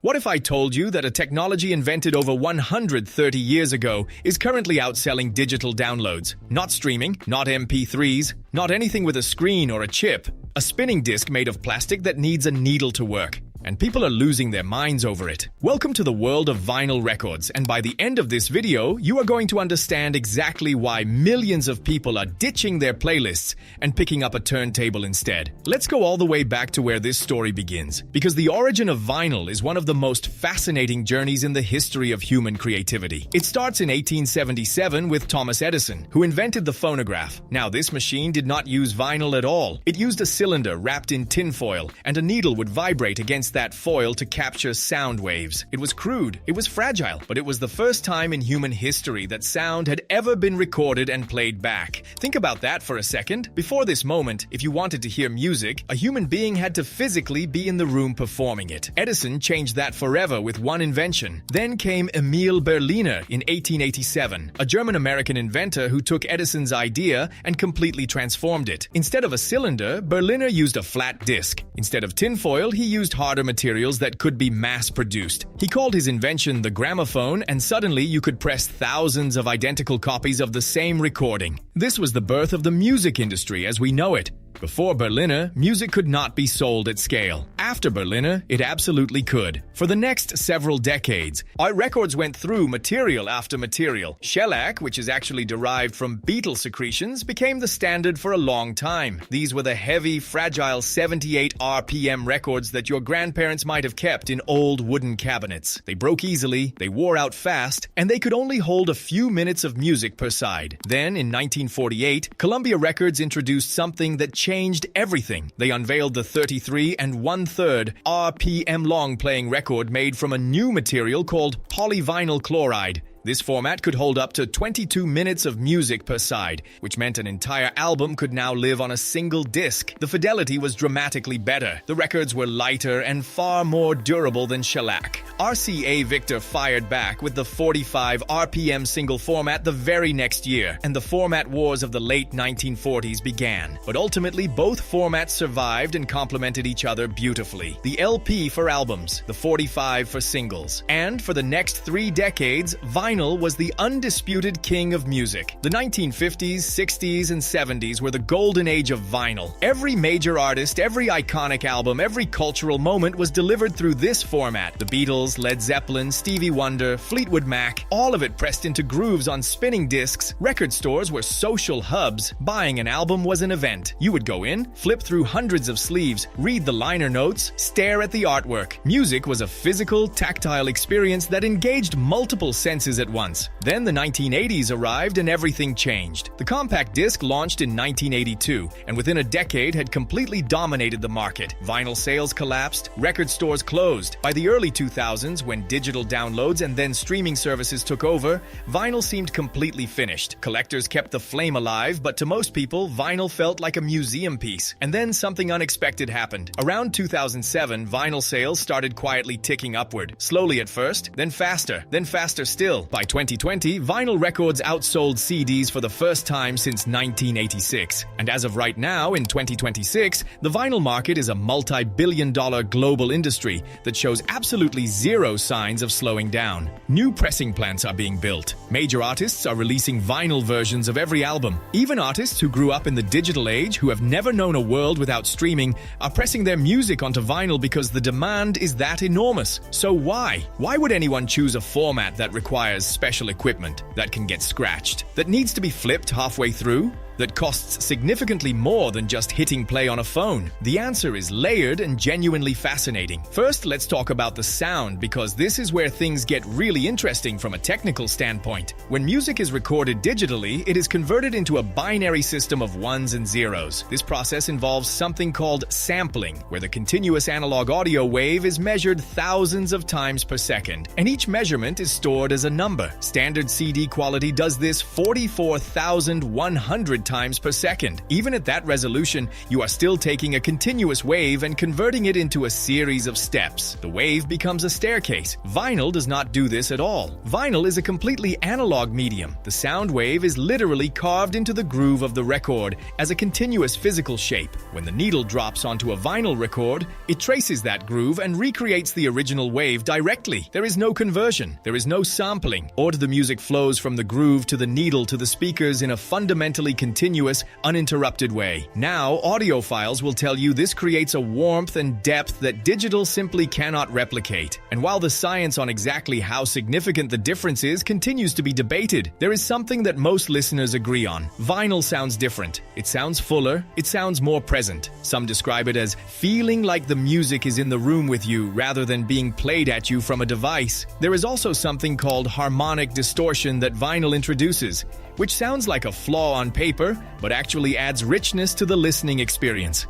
What if I told you that a technology invented over 130 years ago is currently outselling digital downloads? Not streaming, not MP3s, not anything with a screen or a chip. A spinning disc made of plastic that needs a needle to work. And people are losing their minds over it. Welcome to the world of vinyl records, and by the end of this video, you are going to understand exactly why millions of people are ditching their playlists and picking up a turntable instead. Let's go all the way back to where this story begins, because the origin of vinyl is one of the most fascinating journeys in the history of human creativity. It starts in 1877 with Thomas Edison, who invented the phonograph. Now, this machine did not use vinyl at all. It used a cylinder wrapped in tinfoil, and a needle would vibrate against that foil to capture sound waves. It was crude, it was fragile, but it was the first time in human history that sound had ever been recorded and played back. Think about that for a second. Before this moment, if you wanted to hear music, a human being had to physically be in the room performing it. Edison changed that forever with one invention. Then came Emil Berliner in 1887, a German-American inventor who took Edison's idea and completely transformed it. Instead of a cylinder, Berliner used a flat disc. Instead of tinfoil, he used harder materials that could be mass-produced. He called his invention the gramophone, and suddenly you could press thousands of identical copies of the same recording. This was the birth of the music industry as we know it. Before Berliner, music could not be sold at scale. After Berliner, it absolutely could. For the next several decades, our records went through material after material. Shellac, which is actually derived from beetle secretions, became the standard for a long time. These were the heavy, fragile 78 RPM records that your grandparents might have kept in old wooden cabinets. They broke easily, they wore out fast, and they could only hold a few minutes of music per side. Then, in 1948, Columbia Records introduced something that changed everything. They unveiled the 33 1/3 RPM long playing record made from a new material called polyvinyl chloride. This format could hold up to 22 minutes of music per side, which meant an entire album could now live on a single disc. The fidelity was dramatically better. The records were lighter and far more durable than shellac. RCA Victor fired back with the 45 RPM single format the very next year, and the format wars of the late 1940s began. But ultimately, both formats survived and complemented each other beautifully. The LP for albums, the 45 for singles. And for the next 3 decades, vinyl was the undisputed king of music. The 1950s, 60s, and 70s were the golden age of vinyl. Every major artist, every iconic album, every cultural moment was delivered through this format. The Beatles, Led Zeppelin, Stevie Wonder, Fleetwood Mac, all of it pressed into grooves on spinning discs. Record stores were social hubs. Buying an album was an event. You would go in, flip through hundreds of sleeves, read the liner notes, stare at the artwork. Music was a physical, tactile experience that engaged multiple senses at once. Then the 1980s arrived and everything changed. The compact disc launched in 1982 and within a decade had completely dominated the market. Vinyl sales collapsed, record stores closed. By the early 2000s, when digital downloads and then streaming services took over, vinyl seemed completely finished. Collectors kept the flame alive, but to most people, vinyl felt like a museum piece. And then something unexpected happened. Around 2007, vinyl sales started quietly ticking upward. Slowly at first, then faster still. By 2020, vinyl records outsold CDs for the first time since 1986. And as of right now, in 2026, the vinyl market is a multi-billion-dollar global industry that shows absolutely zero signs of slowing down. New pressing plants are being built. Major artists are releasing vinyl versions of every album. Even artists who grew up in the digital age, who have never known a world without streaming, are pressing their music onto vinyl because the demand is that enormous. So why? Why would anyone choose a format that requires special equipment, that can get scratched, that needs to be flipped halfway through, that costs significantly more than just hitting play on a phone? The answer is layered and genuinely fascinating. First, let's talk about the sound, because this is where things get really interesting from a technical standpoint. When music is recorded digitally, it is converted into a binary system of ones and zeros. This process involves something called sampling, where the continuous analog audio wave is measured thousands of times per second, and each measurement is stored as a number. Standard CD quality does this 44,100 times per second. Even at that resolution, you are still taking a continuous wave and converting it into a series of steps. The wave becomes a staircase. Vinyl does not do this at all. Vinyl is a completely analog medium. The sound wave is literally carved into the groove of the record as a continuous physical shape. When the needle drops onto a vinyl record, it traces that groove and recreates the original wave directly. There is no conversion, there is no sampling, or the music flows from the groove to the needle to the speakers in a fundamentally continuous, uninterrupted way. Now, audiophiles will tell you this creates a warmth and depth that digital simply cannot replicate. And while the science on exactly how significant the difference is continues to be debated, there is something that most listeners agree on. Vinyl sounds different. It sounds fuller, it sounds more present. Some describe it as feeling like the music is in the room with you rather than being played at you from a device. There is also something called harmonic distortion that vinyl introduces, which sounds like a flaw on paper, but actually adds richness to the listening experience.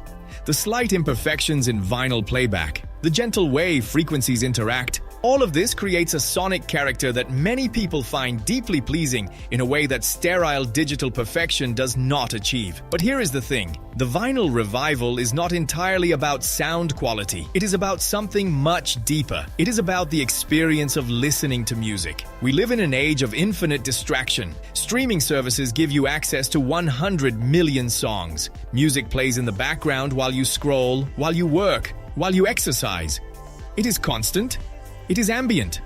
The slight imperfections in vinyl playback, the gentle way frequencies interact, all of this creates a sonic character that many people find deeply pleasing in a way that sterile digital perfection does not achieve. But here is the thing. The vinyl revival is not entirely about sound quality. It is about something much deeper. It is about the experience of listening to music. We live in an age of infinite distraction. Streaming services give you access to 100 million songs. Music plays in the background while you scroll, while you work, while you exercise. It is constant. It is ambient.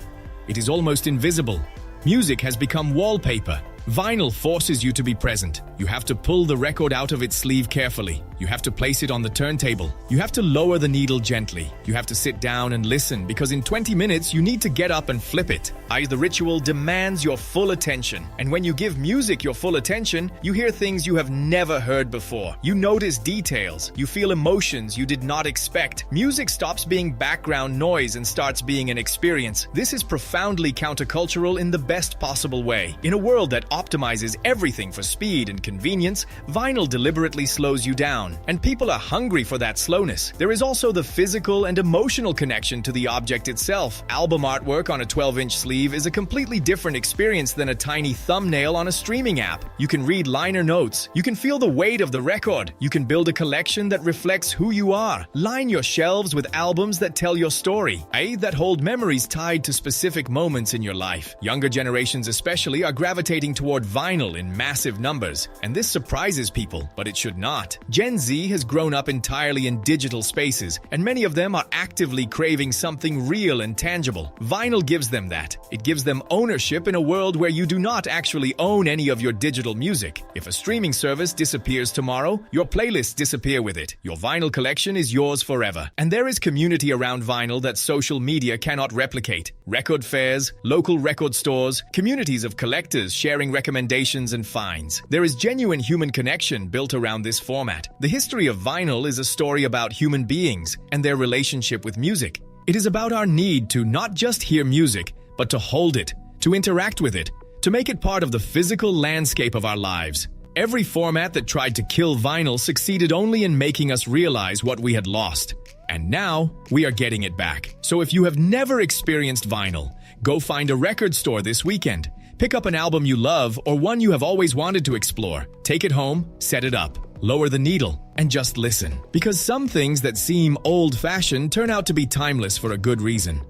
It is almost invisible. Music has become wallpaper. Vinyl forces you to be present. You have to pull the record out of its sleeve carefully. You have to place it on the turntable. You have to lower the needle gently. You have to sit down and listen because in 20 minutes you need to get up and flip it. The ritual demands your full attention. And when you give music your full attention, you hear things you have never heard before. You notice details. You feel emotions you did not expect. Music stops being background noise and starts being an experience. This is profoundly countercultural in the best possible way. In a world that optimizes everything for speed and convenience, vinyl deliberately slows you down, and people are hungry for that slowness. There is also the physical and emotional connection to the object itself. Album artwork on a 12-inch sleeve is a completely different experience than a tiny thumbnail on a streaming app. You can read liner notes. You can feel the weight of the record. You can build a collection that reflects who you are. Line your shelves with albums that tell your story, that hold memories tied to specific moments in your life. Younger generations especially are gravitating toward vinyl in massive numbers, and this surprises people, but it should not. Gen Z has grown up entirely in digital spaces, and many of them are actively craving something real and tangible. Vinyl gives them that. It gives them ownership in a world where you do not actually own any of your digital music. If a streaming service disappears tomorrow, your playlists disappear with it. Your vinyl collection is yours forever. And there is community around vinyl that social media cannot replicate. Record fairs, local record stores, communities of collectors sharing recommendations and finds. There is genuine human connection built around this format. The history of vinyl is a story about human beings and their relationship with music. It is about our need to not just hear music, but to hold it, to interact with it, to make it part of the physical landscape of our lives. Every format that tried to kill vinyl succeeded only in making us realize what we had lost. And now, we are getting it back. So if you have never experienced vinyl, go find a record store this weekend. Pick up an album you love or one you have always wanted to explore. Take it home, set it up, lower the needle, and just listen. Because some things that seem old-fashioned turn out to be timeless for a good reason.